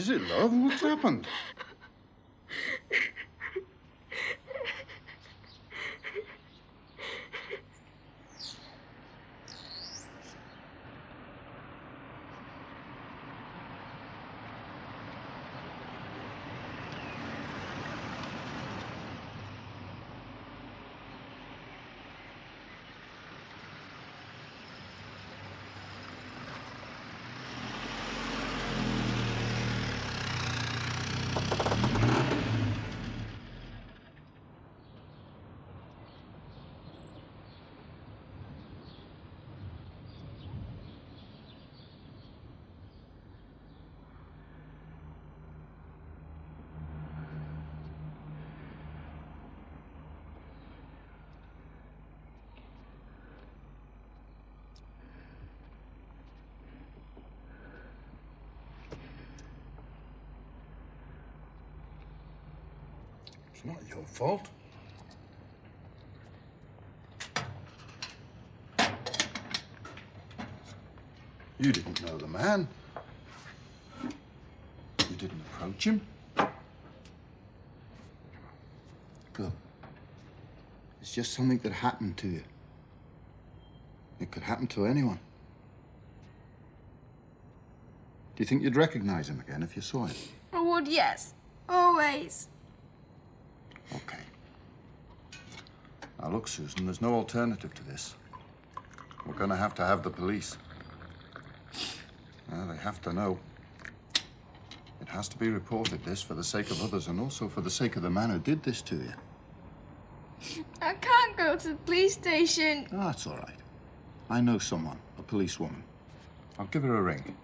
is it, love? What's happened? It's not your fault. You didn't know the man. You didn't approach him. Good. It's just something that happened to you. It could happen to anyone. Do you think you'd recognize him again if you saw him? I would, yes. Always. Okay. Now, look, Susan, there's no alternative to this. We're going to have the police. They have to know. It has to be reported, this, for the sake of others and also for the sake of the man who did this to you. I can't go to the police station. Oh, that's all right. I know someone, a policewoman. I'll give her a ring.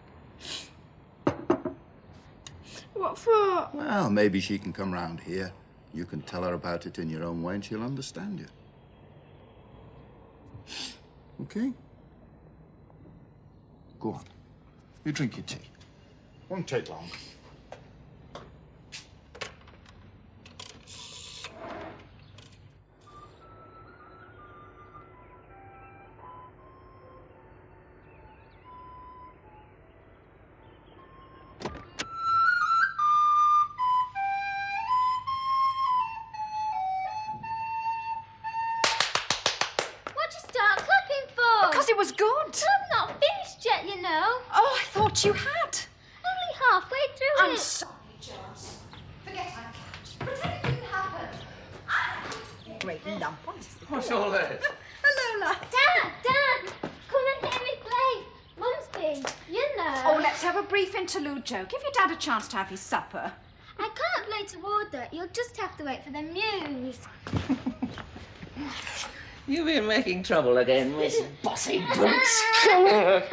What for? Well, maybe she can come round here. You can tell her about it in your own way and she'll understand you. Okay? Go on. You drink your tea. Won't take long. It was good. I'm not finished yet, you know. Oh, I thought you had. Only halfway through I'm it. sorry, Jones. Forget I catch. Pretend it didn't happen. Great lump. What's all that? Hello, lad. Dad, come and hear me play. Mum's been, you know. Oh, let's have a brief interlude, Joe. Give your dad a chance to have his supper. I can't play to order. You'll just have to wait for the muse. You've been making trouble again, Miss Bossy Boots. Get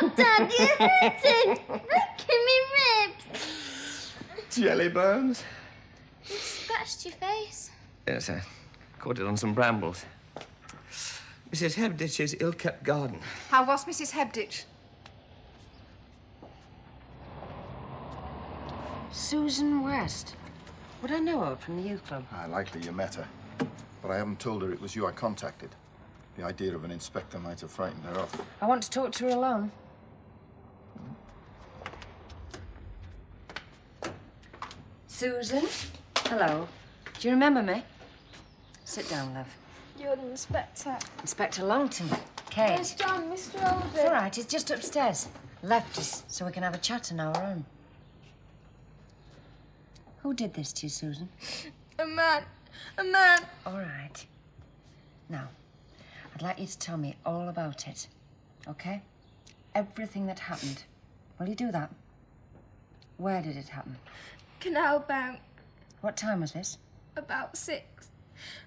up, Dad. You're hurting. Breaking me ribs. Jelly bones? You scratched your face. Yes, I caught it on some brambles. Mrs. Hebditch's ill-kept garden. How was Mrs. Hebditch? Susan West. Would I know her from the youth club? I like that you met her, but I haven't told her it was you I contacted. The idea of an inspector might have frightened her off. I want to talk to her alone. Susan? Hello. Do you remember me? Sit down, love. You're the inspector. Inspector Longton. Kate. Where's John, Mr. Holden? It's all right, he's just upstairs. Left us so we can have a chat on our own. Who did this to you, Susan? A man. A man. All right. Now, I'd like you to tell me all about it, okay? Everything that happened. Will you do that? Where did it happen? Canal Bank. What time was this? About 6.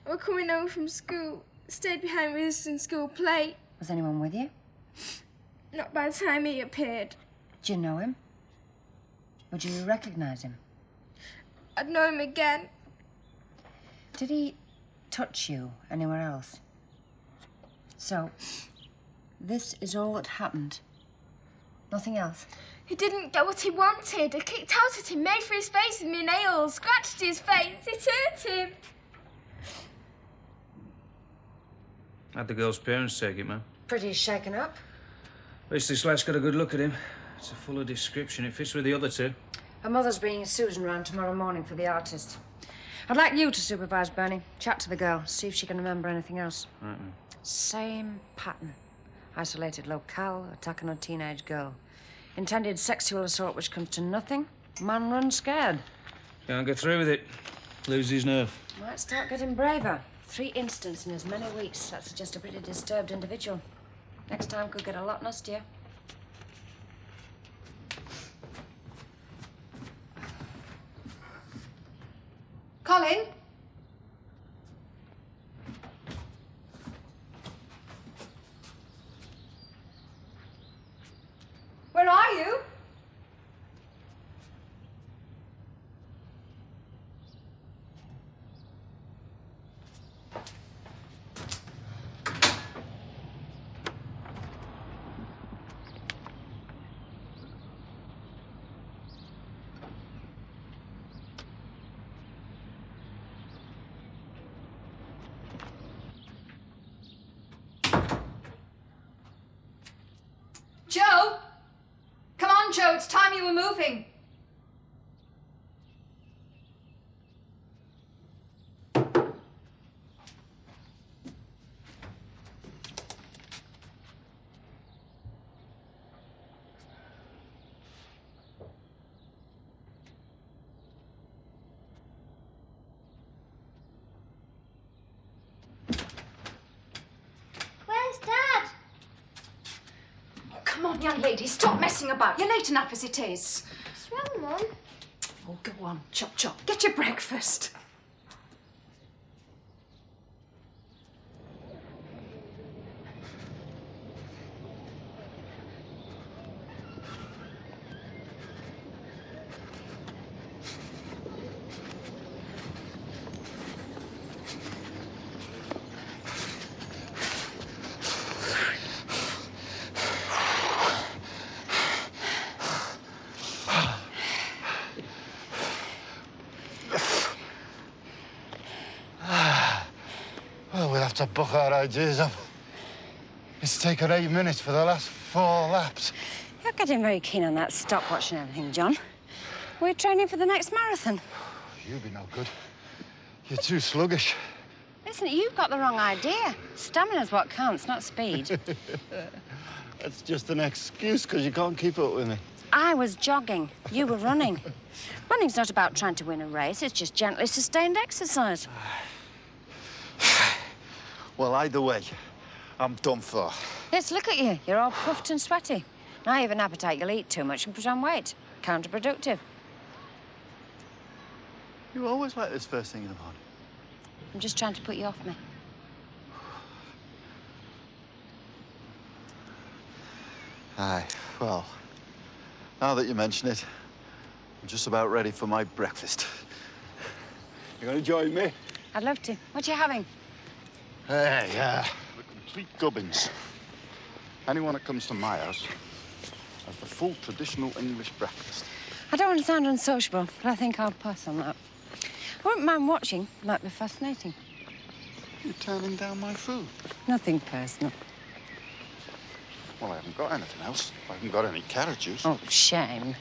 We're coming home from school. Stayed behind with us in school play. Was anyone with you? Not by the time he appeared. Do you know him? Would you recognize him? I'd know him again. Did he touch you anywhere else? So, this is all that happened. Nothing else? He didn't get what he wanted. I kicked out at him, made for his face with my nails, scratched his face. It hurt him. How'd the girl's parents take it, man? Pretty shaken up. At least this lad's got a good look at him. It's a fuller description. It fits with the other two. Her mother's bringing Susan round tomorrow morning for the artist. I'd like you to supervise Bernie. Chat to the girl, see if she can remember anything else. Right, ma'am. Same pattern. Isolated locale, attack on a teenage girl. Intended sexual assault which comes to nothing. Man runs scared. Can't get through with it. Loses his nerve. Might start getting braver. 3 incidents in as many weeks. That suggests a pretty disturbed individual. Next time could get a lot nastier. Colin? Where are you? Joe! Come on, Joe, it's time you were moving. Where's Dad? Come on, young lady, stop messing about. You're late enough as it is. What's wrong, Mum? Oh, go on, chop, chop. Get your breakfast. Well, we'll have to buck our ideas up. It's taken 8 minutes for the last 4 laps. You're getting very keen on that stopwatch and everything, John. We're training for the next marathon. You'll be no good. You're too sluggish. Listen, you've got the wrong idea. Stamina's what counts, not speed. That's just an excuse because you can't keep up with me. I was jogging. You were running. Running's not about trying to win a race. It's just gently sustained exercise. Well, either way, I'm done for. Yes, look at you. You're all puffed and sweaty. Now you have an appetite, you'll eat too much and put on weight. Counterproductive. You always like this first thing in the morning. I'm just trying to put you off me. Aye, well, now that you mention it, I'm just about ready for my breakfast. You gonna join me? I'd love to. What are you having? Hey, the complete gubbins. Anyone that comes to my house has the full traditional English breakfast. I don't want to sound unsociable, but I think I'll pass on that. I wouldn't mind watching. Might be fascinating. You're turning down my food. Nothing personal. Well, I haven't got anything else. I haven't got any carrot juice. Oh, shame.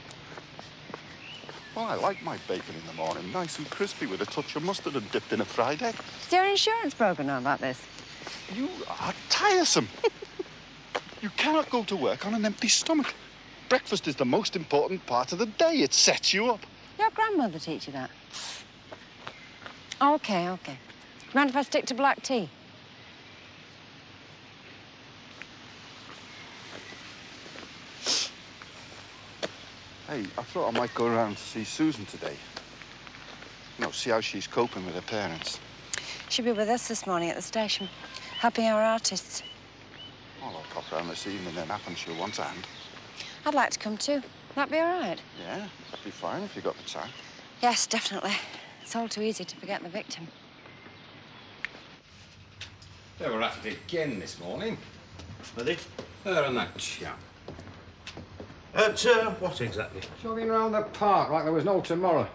Well, I like my bacon in the morning, nice and crispy with a touch of mustard and dipped in a fried egg. Is your insurance broken on about this? You are tiresome. You cannot go to work on an empty stomach. Breakfast is the most important part of the day. It sets you up. Your grandmother teach you that? OK. Mind if I stick to black tea? Hey, I thought I might go around to see Susan today. You know, see how she's coping with her parents. She'll be with us this morning at the station, helping our artists. Well, I'll pop round this evening then happen she'll want a hand. I'd like to come too. That'd be all right. Yeah, that'd be fine if you got the time. Yes, definitely. It's all too easy to forget the victim. They were at it again this morning. Are they? Her and that chap. What exactly? Jogging around the park like there was no tomorrow.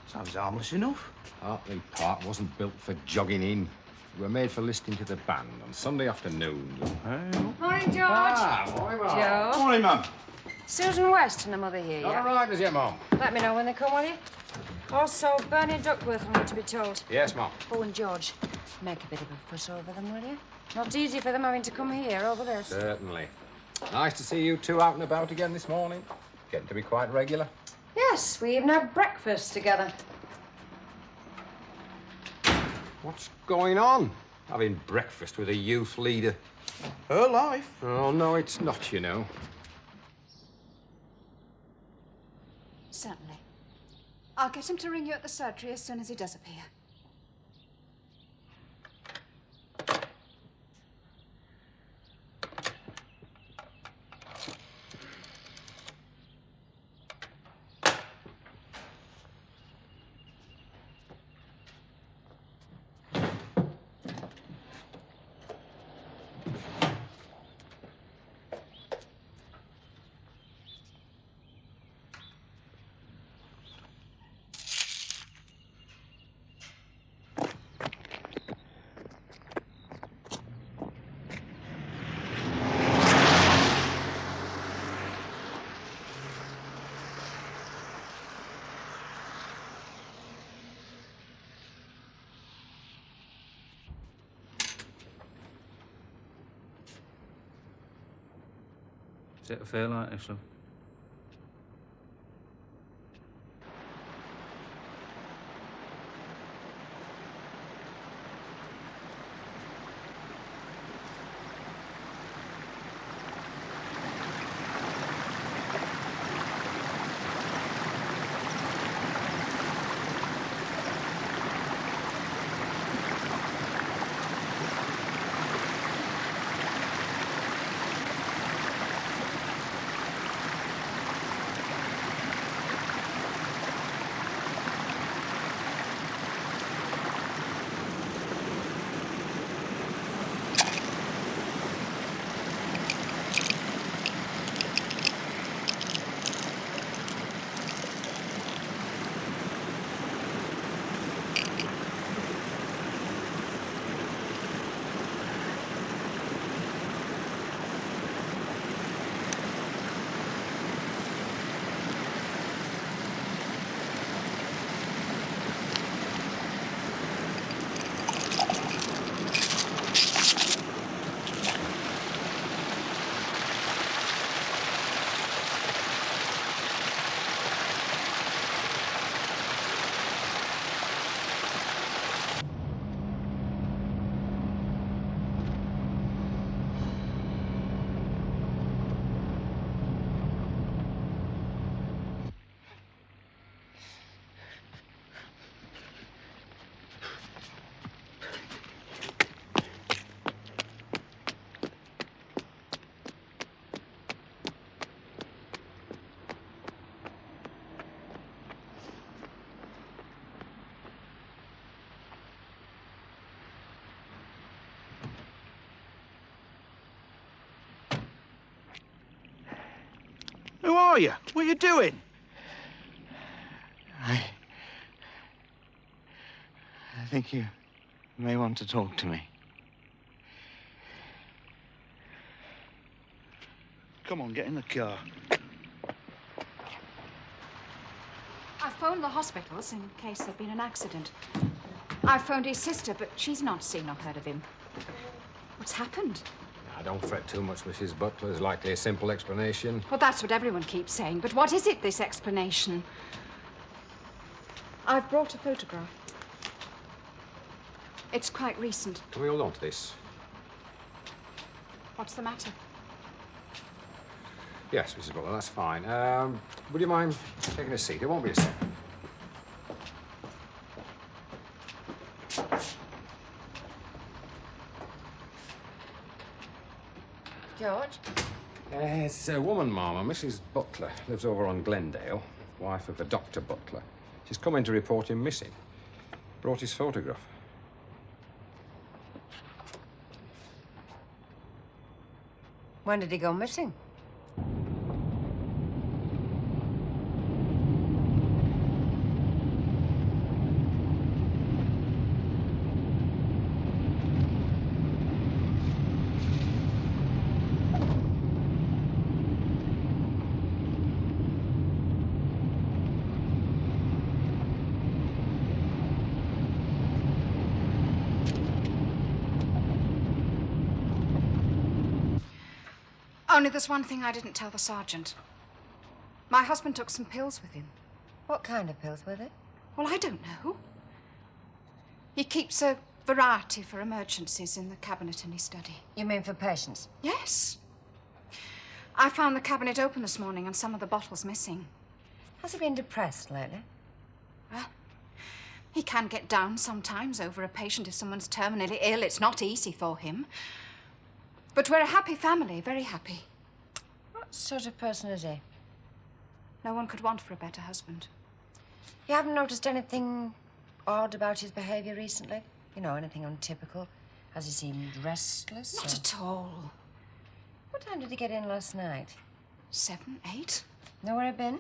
Sounds harmless enough. Hartley Park wasn't built for jogging in. We were made for listening to the band on Sunday afternoons. Morning, George. Morning, Mum. Joe? Morning, Mum. Susan West and her mother here, Not yeah? arrived as yet, Mum. Let me know when they come, will you? Also, Bernie Duckworth will need to be told. Yes, Mum. Oh, and George, make a bit of a fuss over them, will you? Not easy for them having to come here over this. Certainly. Nice to see you two out and about again this morning. Getting to be quite regular. Yes, we even had breakfast together. What's going on? Having breakfast with a youth leader. Her life. Oh, no, it's not, you know. Certainly. I'll get him to ring you at the surgery as soon as he does appear. Is it a fair likeness, love? Who are you? What are you doing? I think you may want to talk to me. Come on, get in the car. I phoned the hospitals in case there'd been an accident. I phoned his sister, but she's not seen or heard of him. What's happened? Now, don't fret too much, Mrs. Butler. There's likely a simple explanation. Well, that's what everyone keeps saying, but what is it, this explanation? I've brought a photograph. It's quite recent. Can we hold on to this? What's the matter? Yes, Mrs. Butler, that's fine. Would you mind taking a seat? It won't be a second. George? It's a woman, Mama, Mrs. Butler. Lives over on Glendale, wife of a Dr. Butler. She's come in to report him missing. Brought his photograph. When did he go missing? Only there's one thing I didn't tell the sergeant. My husband took some pills with him. What kind of pills were they? Well, I don't know. He keeps a variety for emergencies in the cabinet in his study. You mean for patients? Yes. I found the cabinet open this morning and some of the bottles missing. Has he been depressed lately? Well, he can get down sometimes over a patient if someone's terminally ill. It's not easy for him. But we're a happy family, very happy. What sort of person is he? No one could want for a better husband. You haven't noticed anything odd about his behaviour recently? You know, anything untypical? Has he seemed restless? Not at all. What time did he get in last night? 7, 8? Know where he'd been?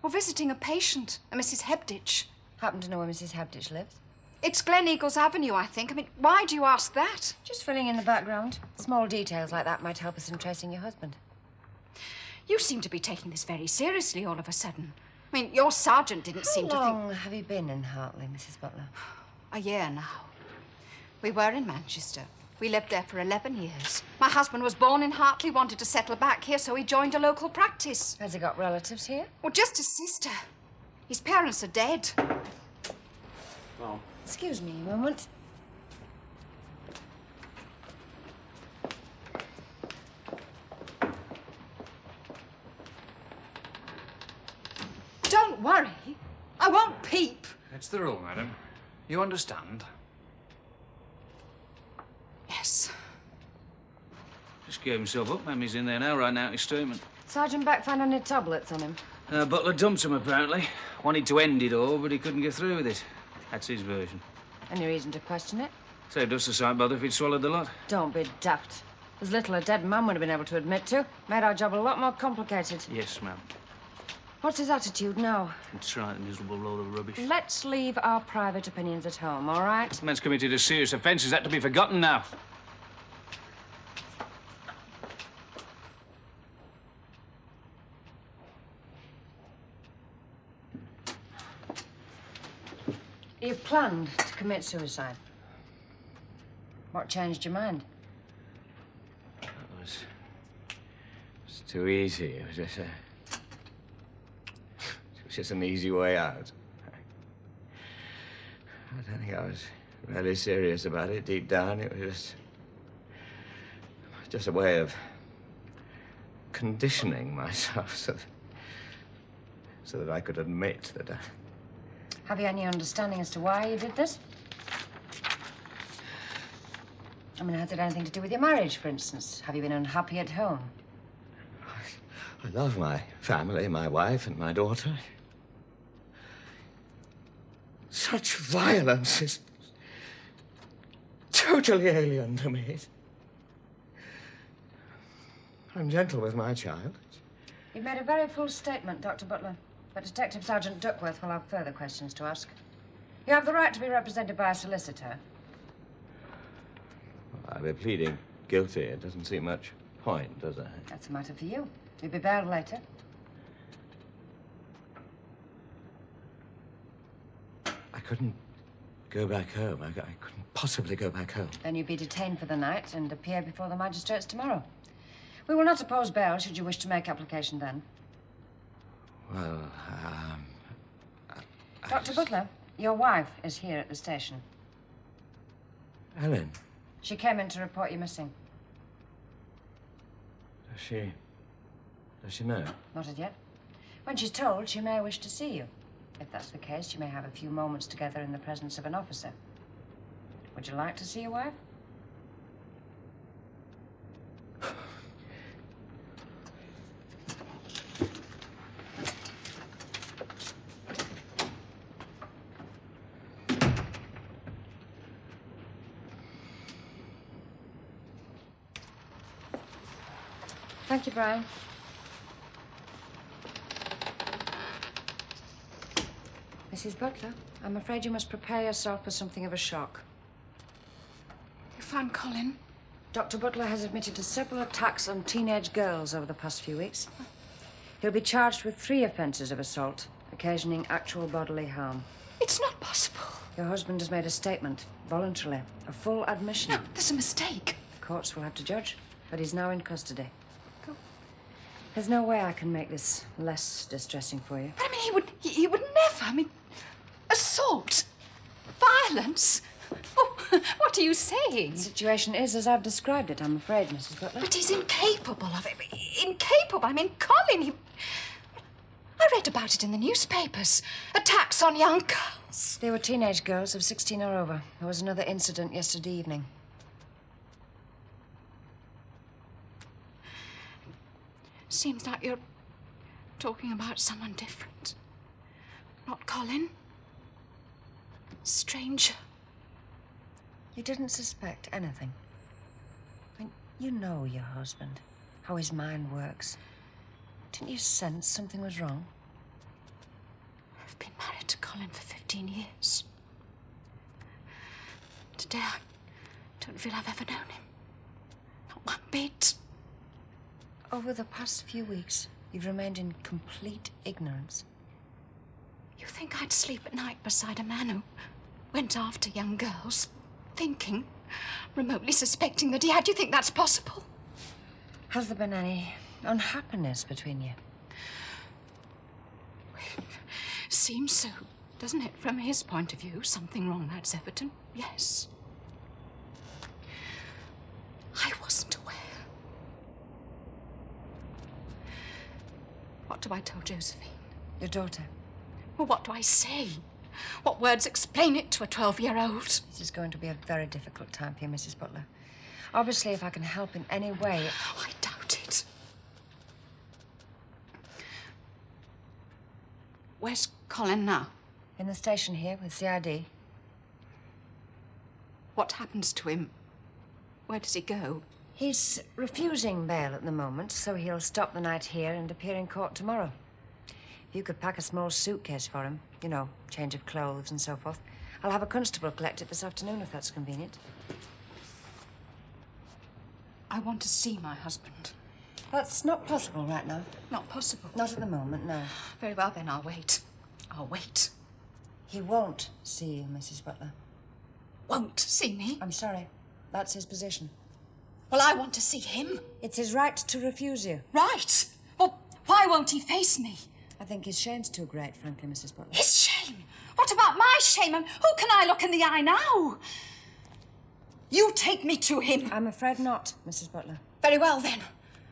We're visiting a patient, a Mrs. Hebditch. Happen to know where Mrs. Hebditch lives? It's Glen Eagles Avenue, I think. I mean, why do you ask that? Just filling in the background. Small details like that might help us in tracing your husband. You seem to be taking this very seriously all of a sudden. I mean, your sergeant didn't seem to think... How long have you been in Hartley, Mrs. Butler? A year now. We were in Manchester. We lived there for 11 years. My husband was born in Hartley, wanted to settle back here, so he joined a local practice. Has he got relatives here? Well, just his sister. His parents are dead. Well, Excuse me a moment. Don't worry. I won't peep. It's the rule, madam. You understand? Yes. Just gave himself up. Mammy's in there now, writing out his statement. Sergeant Beck found any tablets on him? Butler dumped him, apparently. Wanted to end it all, but he couldn't get through with it. That's his version. Any reason to question it? Saved us a sight bother if he'd swallowed the lot. Don't be daft. There's little a dead man would have been able to admit to. Made our job a lot more complicated. Yes, ma'am. What's his attitude now? It's right, a miserable load of rubbish. Let's leave our private opinions at home, all right? The man's committed a serious offence. Is that to be forgotten now? You planned to commit suicide. What changed your mind? It was too easy. It was just an easy way out. I don't think I was really serious about it deep down. It was just a way of conditioning myself so that I could admit that Have you any understanding as to why you did this? I mean, has it anything to do with your marriage, for instance? Have you been unhappy at home? I love my family, my wife and my daughter. Such violence is totally alien to me. I'm gentle with my child. You've made a very full statement, Dr. Butler. But Detective Sergeant Duckworth will have further questions to ask. You have the right to be represented by a solicitor. Well, I'll be pleading guilty. It doesn't seem much point, does it? That's a matter for you. You'll be bailed later. I couldn't go back home. I couldn't possibly go back home. Then you'll be detained for the night and appear before the magistrates tomorrow. We will not oppose bail should you wish to make application then. Well, Dr. Butler, your wife is here at the station. Ellen, She came in to report you missing. does she know? Not as yet. When she's told, she may wish to see you. If that's the case, you may have a few moments together in the presence of an officer. Would you like to see your wife? Thank you, Brian. Mrs. Butler, I'm afraid you must prepare yourself for something of a shock. You found Colin? Dr. Butler has admitted to several attacks on teenage girls over the past few weeks. He'll be charged with 3 offences of assault, occasioning actual bodily harm. It's not possible. Your husband has made a statement, voluntarily, a full admission. No, there's a mistake. The courts will have to judge, but he's now in custody. There's no way I can make this less distressing for you. But I mean, he would never. I mean, assault, violence. Oh, what are you saying? The situation is as I've described it, I'm afraid, Mrs. Butler. But he's incapable of it. Incapable. I mean, Colin, I read about it in the newspapers. Attacks on young girls. They were teenage girls of 16 or over. There was another incident yesterday evening. Seems like you're talking about someone different. Not Colin. Stranger. You didn't suspect anything. I mean, you know your husband, how his mind works. Didn't you sense something was wrong? I've been married to Colin for 15 years. Today, I don't feel I've ever known him. Not one bit. Over the past few weeks, you've remained in complete ignorance. You think I'd sleep at night beside a man who went after young girls, thinking, remotely suspecting that he had? Do you think that's possible? Has there been any unhappiness between you? Seems so, doesn't it? From his point of view, something wrong, that's evident. Yes. I wasn't aware. What do I tell Josephine? Your daughter. Well, what do I say? What words explain it to a 12-year-old? This is going to be a very difficult time for you, Mrs. Butler. Obviously, if I can help in any way... Oh, I doubt it. Where's Colin now? In the station here with CID. What happens to him? Where does he go? He's refusing bail at the moment, so he'll stop the night here and appear in court tomorrow. If you could pack a small suitcase for him, you know, change of clothes and so forth. I'll have a constable collect it this afternoon, if that's convenient. I want to see my husband. That's not possible right now. Not possible. Not at the moment, no. Very well, then I'll wait. I'll wait. He won't see you, Mrs. Butler. Won't see me? I'm sorry. That's his position. Well, I want to see him. It's his right to refuse you. Right. Well, why won't he face me? I think his shame's too great, frankly, Mrs. Butler. His shame? What about my shame? And who can I look in the eye now? You take me to him. I'm afraid not, Mrs. Butler. Very well, then.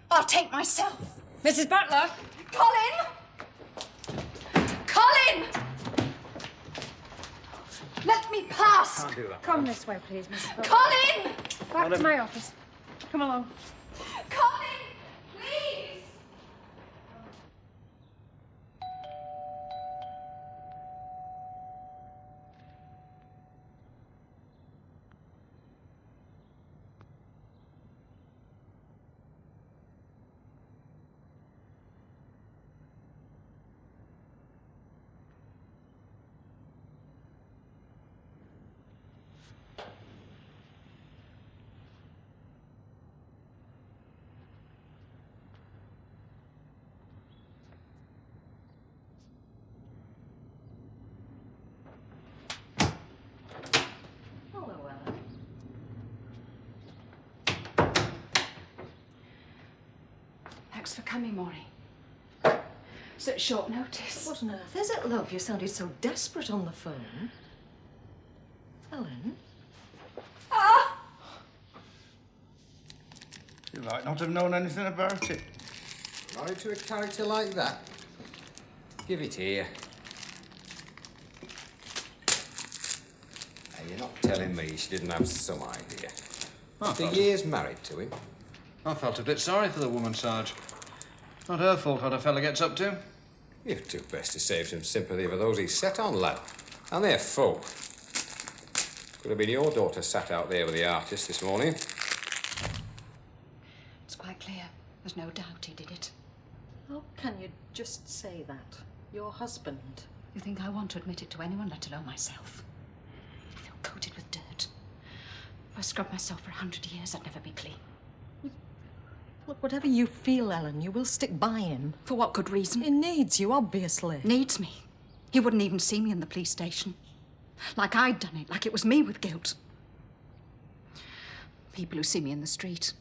I'll take myself. Mrs. Butler! Colin! Colin! Let me pass. Can't do that. Come this way, please, Mrs. Butler. Colin! Back to my office. Come along. Colin, please! Thanks for coming, Maury. Such short notice. What on earth is it, love? You sounded so desperate on the phone. Ellen? Ah! You might not have known anything about it. Married to a character like that? Give it here. Now, you're not telling me she didn't have some idea. After years married to him. I felt a bit sorry for the woman, Sarge. Not her fault what a fella gets up to. You've too best to save some sympathy for those he's set on, lad. And they're full. Could have been your daughter sat out there with the artist this morning. It's quite clear. There's no doubt he did it. How can you just say that? Your husband. You think I want to admit it to anyone, let alone myself? I feel coated with dirt. If I scrubbed myself for 100 years, I'd never be clean. Look, whatever you feel, Ellen, you will stick by him. For what good reason? He needs you, obviously. Needs me. He wouldn't even see me in the police station. Like I'd done it, like it was me with guilt. People who see me in the street.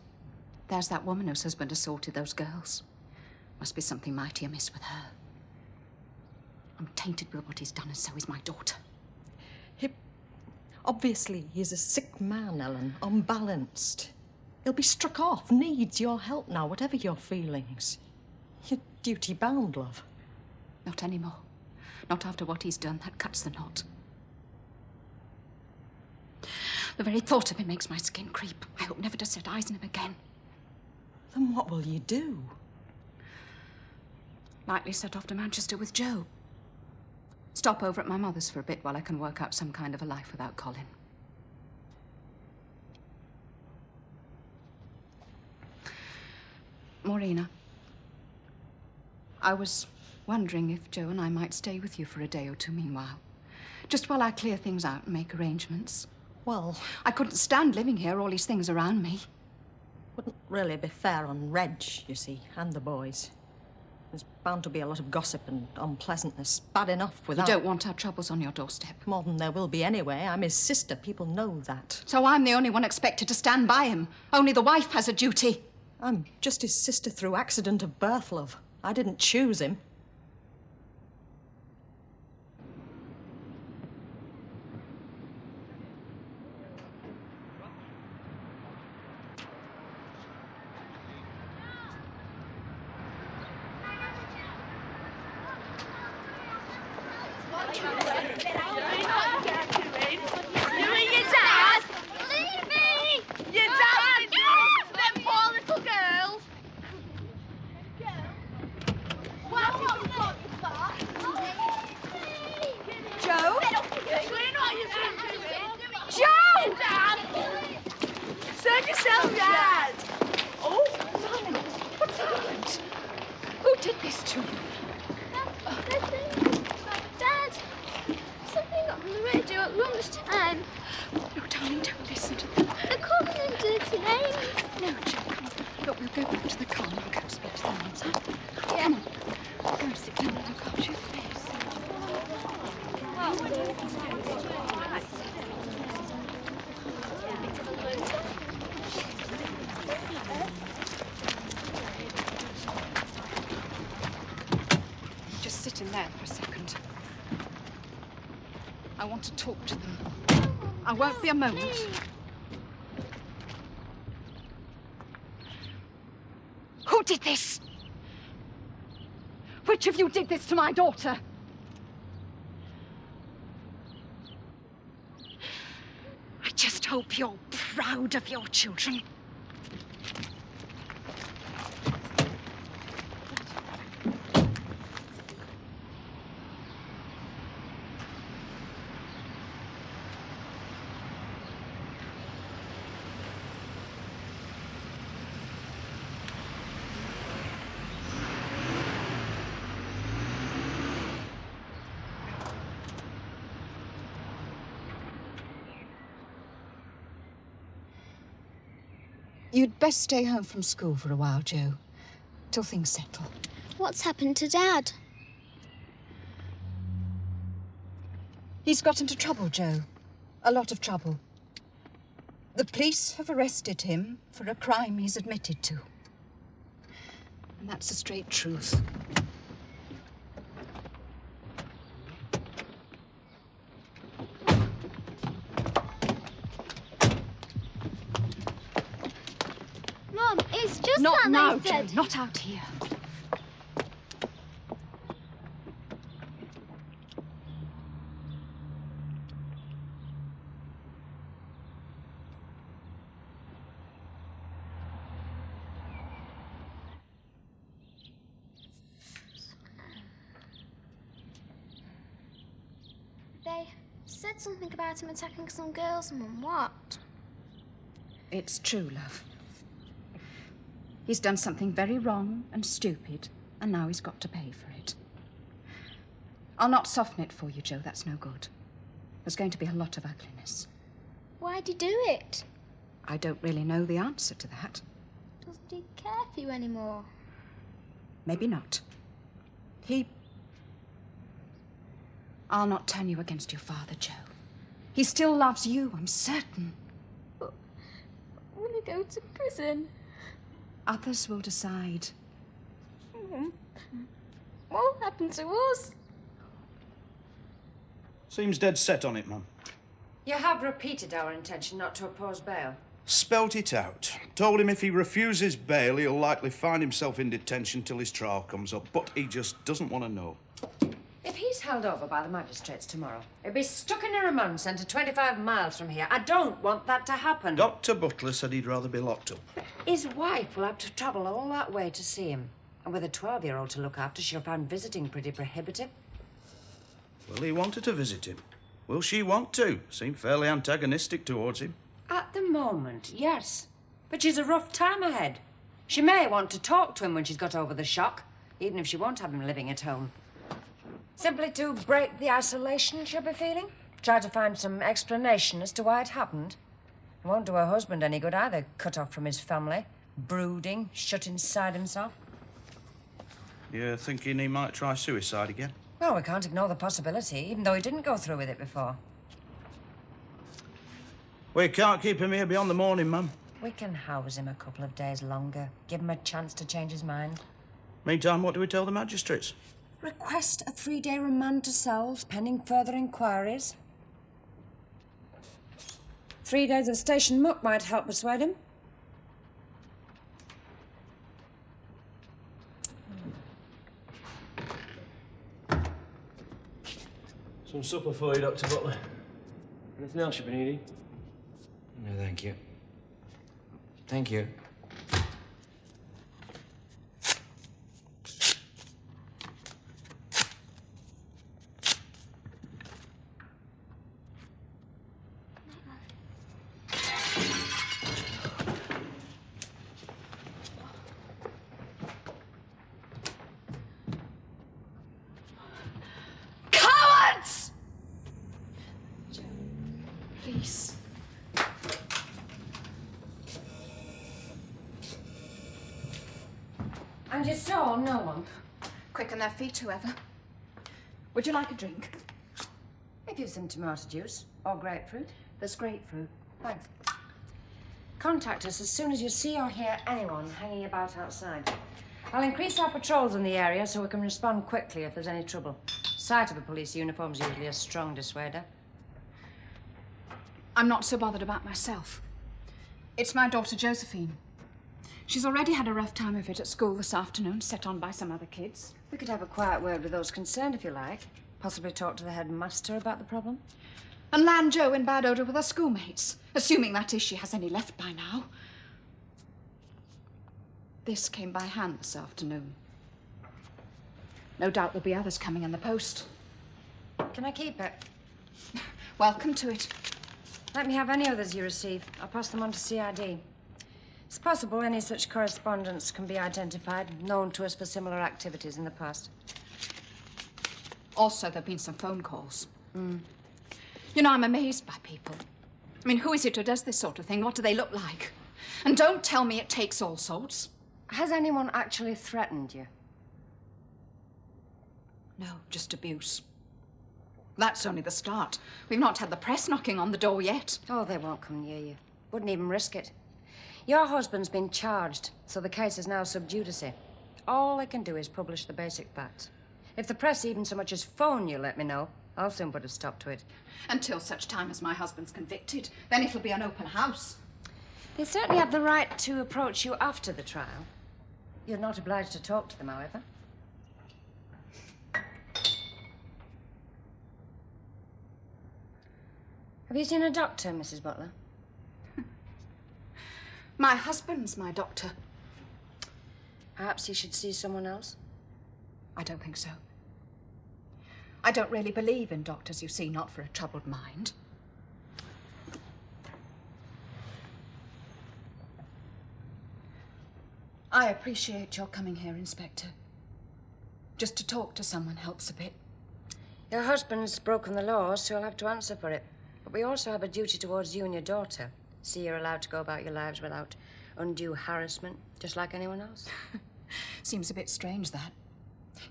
There's that woman whose husband assaulted those girls. Must be something mighty amiss with her. I'm tainted with what he's done, and so is my daughter. Obviously, he's a sick man, Ellen, unbalanced. He'll be struck off, needs your help now, whatever your feelings. You're duty-bound, love. Not anymore. Not after what he's done. That cuts the knot. The very thought of him makes my skin creep. I hope never to set eyes on him again. Then what will you do? Likely set off to Manchester with Joe. Stop over at my mother's for a bit while I can work out some kind of a life without Colin. Maureen, I was wondering if Joe and I might stay with you for a day or two meanwhile. Just while I clear things out and make arrangements. Well, I couldn't stand living here, all these things around me. Wouldn't really be fair on Reg, you see, and the boys. There's bound to be a lot of gossip and unpleasantness. Bad enough without... You don't want our troubles on your doorstep. More than there will be anyway. I'm his sister. People know that. So I'm the only one expected to stand by him. Only the wife has a duty. I'm just his sister through accident of birth, love. I didn't choose him. I want to talk to them. I won't be a moment. Who did this? Which of you did this to my daughter? I just hope you're proud of your children. You'd best stay home from school for a while, Joe, till things settle. What's happened to Dad? He's got into trouble, Joe. A lot of trouble. The police have arrested him for a crime he's admitted to. And that's the straight truth. Mum, it's just Not that now, they said... Joe, not out here. They said something about him attacking some girls, Mum. What? It's true, love. He's done something very wrong and stupid, and now he's got to pay for it. I'll not soften it for you, Joe. That's no good. There's going to be a lot of ugliness. Why'd he do it? I don't really know the answer to that. Doesn't he care for you anymore? Maybe not. I'll not turn you against your father, Joe. He still loves you, I'm certain. But will he go to prison? Others will decide. What happened to us? Seems dead set on it, Mum. You have repeated our intention not to oppose bail. Spelt it out. Told him if he refuses bail, he'll likely find himself in detention till his trial comes up, but he just doesn't want to know. If he's held over by the magistrates tomorrow, he'll be stuck in a remand centre 25 miles from here. I don't want that to happen. Dr. Butler said he'd rather be locked up. His wife will have to travel all that way to see him. And with a 12-year-old to look after, she'll find visiting pretty prohibitive. Well, he wanted to visit him. Will she want to? Seemed fairly antagonistic towards him. At the moment, yes. But she's a rough time ahead. She may want to talk to him when she's got over the shock, even if she won't have him living at home. Simply to break the isolation she'll be feeling. Try to find some explanation as to why it happened. It won't do her husband any good either, cut off from his family, brooding, shut inside himself. You're thinking he might try suicide again? Well, we can't ignore the possibility, even though he didn't go through with it before. We can't keep him here beyond the morning, Mum. We can house him a couple of days longer, give him a chance to change his mind. Meantime, what do we tell the magistrates? Request a 3-day remand to cells, pending further inquiries. 3 days of station muck might help persuade him. Some supper for you, Dr. Butler. Anything else you've been eating? No, thank you. Thank you. Cowards! Joe, please. And you saw no one? Quick on their feet, whoever. Would you like a drink? Maybe some tomato juice or grapefruit. There's grapefruit. Thanks. Contact us as soon as you see or hear anyone hanging about outside. I'll increase our patrols in the area so we can respond quickly if there's any trouble. Sight of a police uniform is usually a strong dissuader. I'm not so bothered about myself. It's my daughter, Josephine. She's already had a rough time of it at school this afternoon, set on by some other kids. We could have a quiet word with those concerned, if you like. Possibly talk to the headmaster about the problem. And land Jo in bad odour with her schoolmates, assuming that is she has any left by now. This came by hand this afternoon. No doubt there'll be others coming in the post. Can I keep it? Welcome to it. Let me have any others you receive. I'll pass them on to CID. It's possible any such correspondence can be identified, known to us for similar activities in the past. Also, there've been some phone calls. You know, I'm amazed by people. I mean, who is it who does this sort of thing? What do they look like? And don't tell me it takes all sorts. Has anyone actually threatened you? No, just abuse. That's only the start. We've not had the press knocking on the door yet. Oh, they won't come near you. Wouldn't even risk it. Your husband's been charged, so the case is now sub judice. All I can do is publish the basic facts. If the press even so much as phone you, let me know. I'll soon put a stop to it. Until such time as my husband's convicted. Then it'll be an open house. They certainly have the right to approach you after the trial. You're not obliged to talk to them, however. Have you seen a doctor, Mrs. Butler? My husband's my doctor. Perhaps you should see someone else? I don't think so. I don't really believe in doctors, you see, not for a troubled mind. I appreciate your coming here, Inspector. Just to talk to someone helps a bit. Your husband's broken the law, so he'll have to answer for it. But we also have a duty towards you and your daughter. See you're allowed to go about your lives without undue harassment, just like anyone else. Seems a bit strange, that.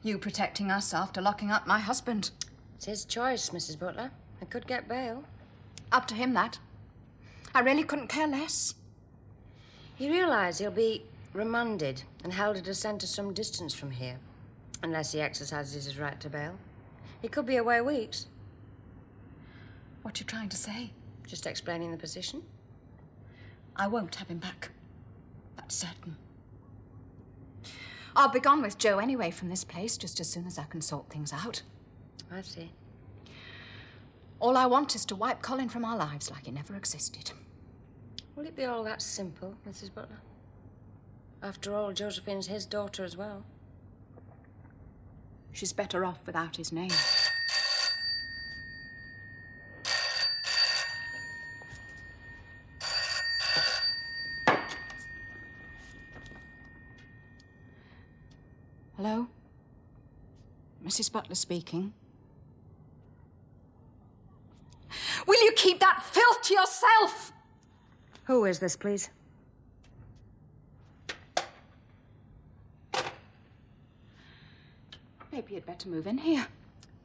You protecting us after locking up my husband. It's his choice, Mrs. Butler. He could get bail. Up to him, that. I really couldn't care less. You realise he'll be remanded and held at a centre some distance from here, unless he exercises his right to bail. He could be away weeks. What you trying to say? Just explaining the position. I won't have him back. That's certain. I'll be gone with Joe anyway from this place just as soon as I can sort things out. I see. All I want is to wipe Colin from our lives like he never existed. Will it be all that simple, Mrs. Butler? After all, Josephine's his daughter as well. She's better off without his name. Hello? Mrs. Butler speaking. Will you keep that filth to yourself? Who is this, please? Maybe you'd better move in here.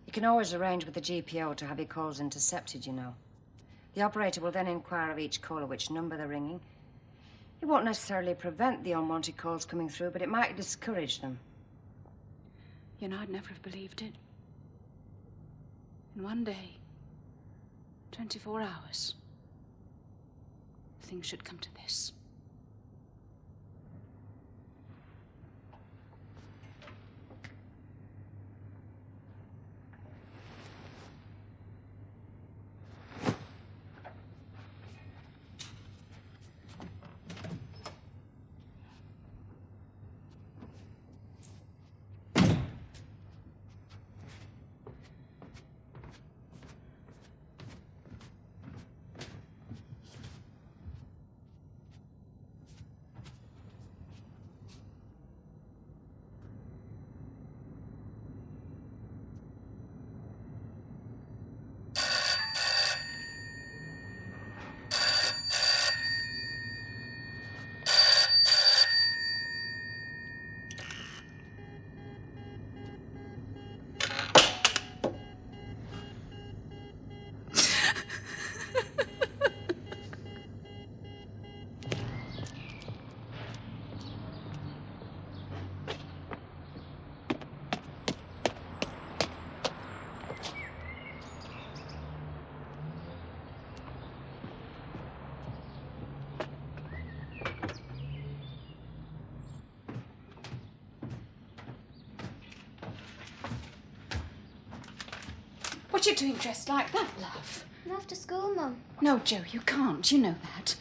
You can always arrange with the GPO to have your calls intercepted, you know. The operator will then inquire of each caller which number they're ringing. It won't necessarily prevent the unwanted calls coming through, but it might discourage them. You know, I'd never have believed it. In one day, 24 hours, things should come to this. What are you doing dressed like that, love? I'm off to school, Mum. No, Joe, you can't. You know that.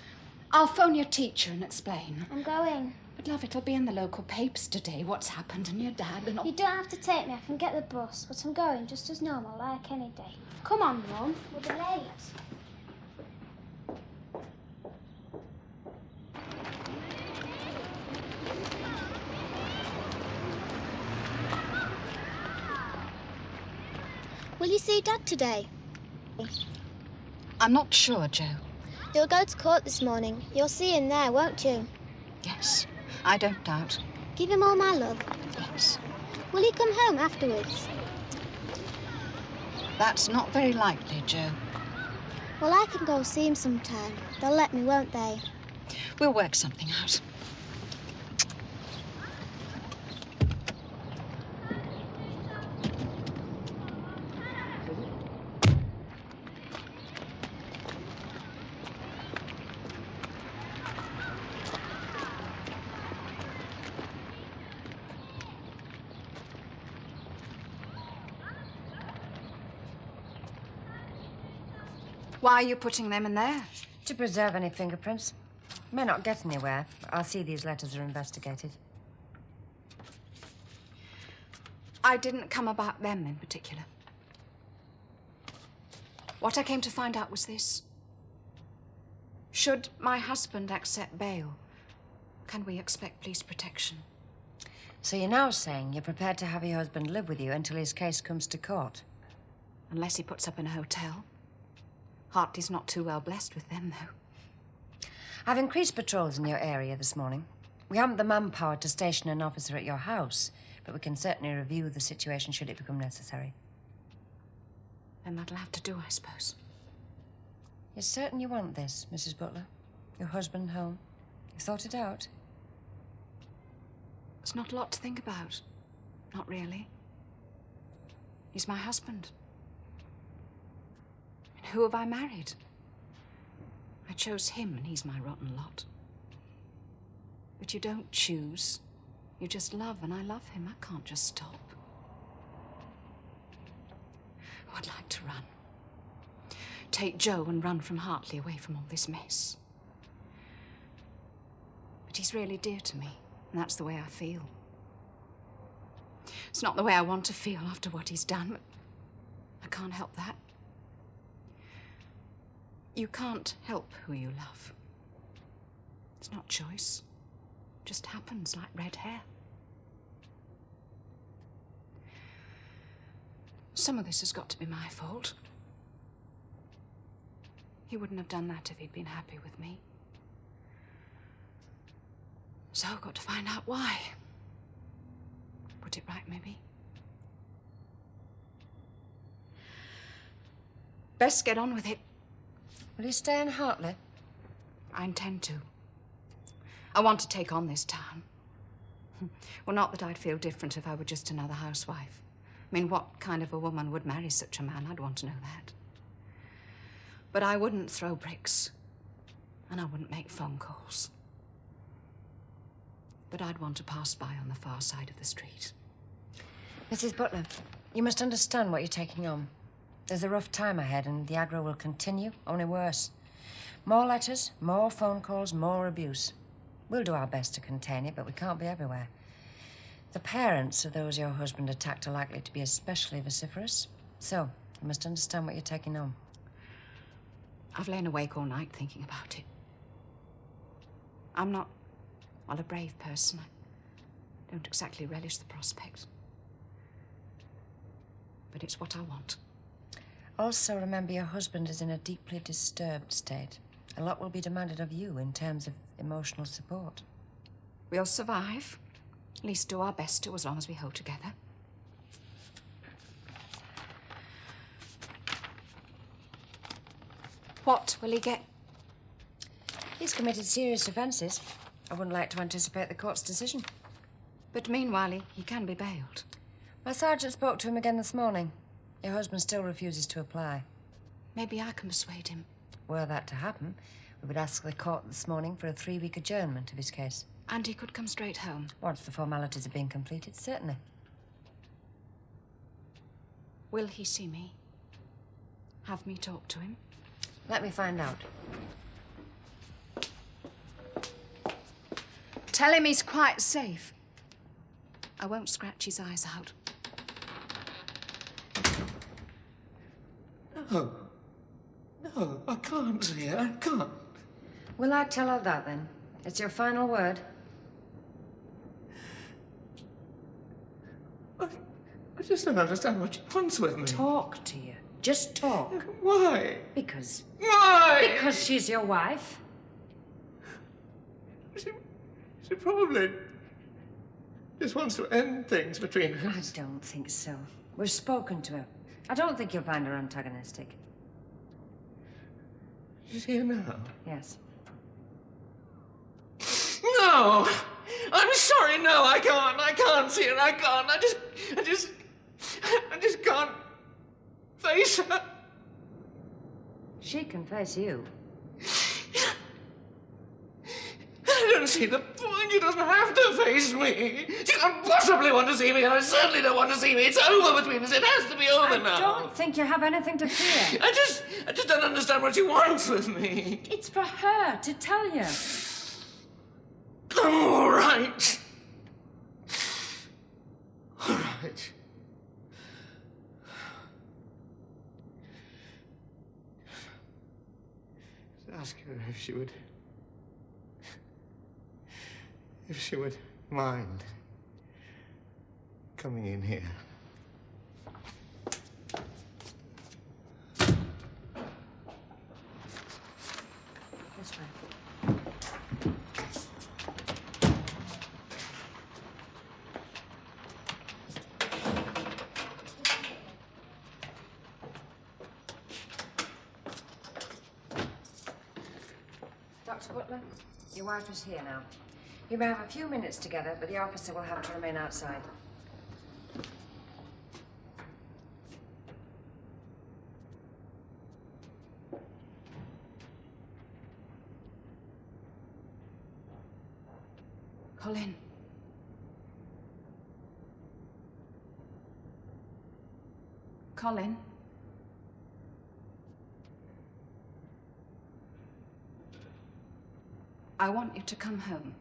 I'll phone your teacher and explain. I'm going. But, love, it'll be in the local papers today what's happened and your dad and all... You don't have to take me. I can get the bus. But I'm going just as normal, like any day. Come on, Mum. We'll be late. Will you see Dad today? I'm not sure, Joe. You'll go to court this morning. You'll see him there, won't you? Yes, I don't doubt. Give him all my love. Yes. Will he come home afterwards? That's not very likely, Joe. Well, I can go see him sometime. They'll let me, won't they? We'll work something out. Why are you putting them in there? To preserve any fingerprints. May not get anywhere, but I'll see these letters are investigated. I didn't come about them in particular. What I came to find out was this. Should my husband accept bail, can we expect police protection? So you're now saying you're prepared to have your husband live with you until his case comes to court? Unless he puts up in a hotel. Hartley's not too well blessed with them, though. I've increased patrols in your area this morning. We haven't the manpower to station an officer at your house, but we can certainly review the situation should it become necessary. Then that'll have to do, I suppose. You're certain you want this, Mrs. Butler? Your husband home? You thought it out? It's not a lot to think about. Not really. He's my husband. And who have I married? I chose him, and he's my rotten lot. But you don't choose. You just love, and I love him. I can't just stop. Oh, I'd like to run. Take Joe and run from Hartley away from all this mess. But he's really dear to me, and that's the way I feel. It's not the way I want to feel after what he's done, but I can't help that. You can't help who you love. It's not choice. It just happens like red hair. Some of this has got to be my fault. He wouldn't have done that if he'd been happy with me. So I've got to find out why. Put it right, maybe. Best get on with it. Will you stay in Hartley? I intend to. I want to take on this town. Well, not that I'd feel different if I were just another housewife. I mean, what kind of a woman would marry such a man? I'd want to know that. But I wouldn't throw bricks, and I wouldn't make phone calls. But I'd want to pass by on the far side of the street. Mrs. Butler, you must understand what you're taking on. There's a rough time ahead, and the aggro will continue, only worse. More letters, more phone calls, more abuse. We'll do our best to contain it, but we can't be everywhere. The parents of those your husband attacked are likely to be especially vociferous. So, you must understand what you're taking on. I've lain awake all night thinking about it. I'm not, well, a brave person. I don't exactly relish the prospect. But it's what I want. Also, remember your husband is in a deeply disturbed state. A lot will be demanded of you in terms of emotional support. We'll survive. At least do our best to, as long as we hold together. What will he get? He's committed serious offences. I wouldn't like to anticipate the court's decision. But meanwhile, he can be bailed. My sergeant spoke to him again this morning. Your husband still refuses to apply. Maybe I can persuade him. Were that to happen, we would ask the court this morning for a 3-week adjournment of his case. And he could come straight home? Once the formalities have been completed, certainly. Will he see me? Have me talk to him? Let me find out. Tell him he's quite safe. I won't scratch his eyes out. No. No, I can't see her. I can't. Will I tell her that, then? It's your final word. I just don't understand what she wants with me. Talk to you. Just talk. Why? Because... Why? Because she's your wife. She probably just wants to end things between us. I don't think so. We've spoken to her. I don't think you'll find her antagonistic. She's here now? Yes. No! I'm sorry, no, I can't see her, I can't. I just can't face her. She can face you. I don't see the point. She doesn't have to face me. She can't possibly want to see me, and I certainly don't want to see me. It's over between us. It has to be over now. I don't think you have anything to fear. I just don't understand what she wants with me. It's for her to tell you. All right. All right. Ask her if she would mind coming in here. This way. Dr. Butler, your wife is here now. You may have a few minutes together, but the officer will have to remain outside. Colin. Colin. I want you to come home.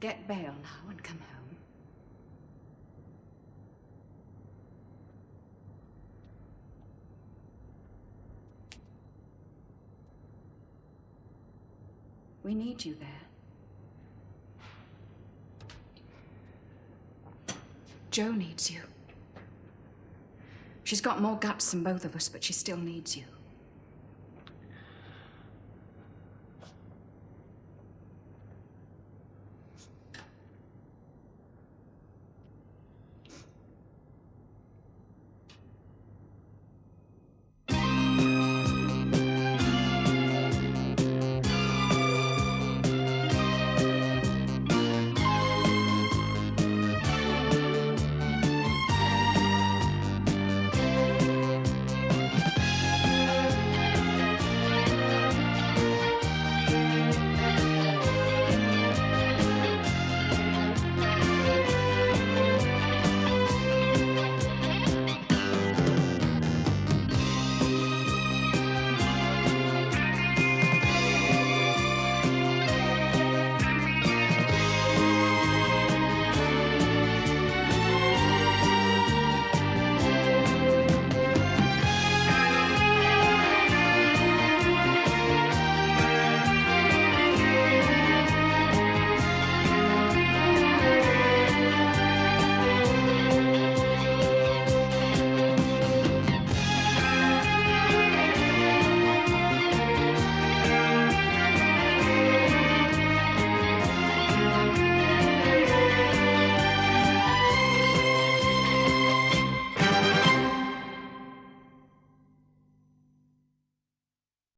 Get bail now and come home. We need you there. Jo needs you. She's got more guts than both of us, but she still needs you.